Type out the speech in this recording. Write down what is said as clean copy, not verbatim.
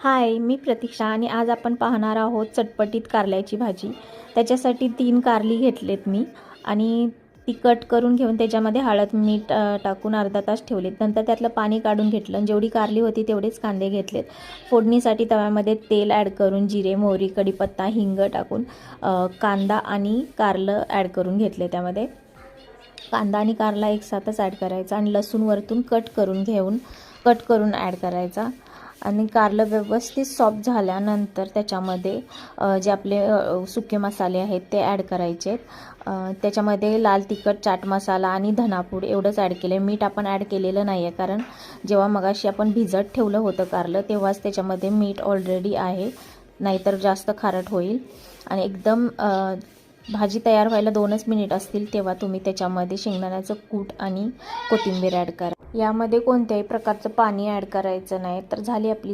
हाय, मी प्रतीक्षा आणि आज आपण पाहणार आहोत चटपटीत कारल्याची भाजी. त्याच्यासाठी 3 कारली घेतलेत मी आणि ती कट करून घेऊन त्याच्यामध्ये हळद, मीठ टाकून अर्धा तास ठेवलेत. नंतर त्यातलं पाणी काढून घेतलं. जेवढी कारली होती तेवढेच कांदे घेतलेत. फोडणीसाठी तव्यामध्ये तेल ॲड करून जिरे, मोहरी, कढीपत्ता, हिंग टाकून कांदा आणि कारलं ॲड करून घेतले. त्यामध्ये कांदा आणि कारला एकसाथच ॲड करायचा आणि लसूण वरतून कट करून ॲड करायचा. आणि कारलं व्यवस्थित सॉफ्ट झाल्यानंतर त्याच्यामध्ये जे आपले सुके मसाले आहेत ते ॲड करायचे. त्याच्यामध्ये लाल तिखट, चाट मसाला आणि धनापूड एवढंच ॲड केलं आहे. मीठ आपण ॲड केलेलं नाही आहे, कारण जेव्हा मगाशी आपण भिजत ठेवलं होतं कारलं तेव्हाच त्याच्यामध्ये मीठ ऑलरेडी आहे, नाहीतर जास्त खारट होईल. आणि एकदम भाजी तयार व्हायला 2च मिनिट असतील तेव्हा तुम्ही त्याच्यामध्ये शेंगदाण्याचं कूट आणि कोथिंबीर ॲड करा. यामध्ये कोणत्याही प्रकारचं पाणी ॲड करायचं नाही. तर झाली आपली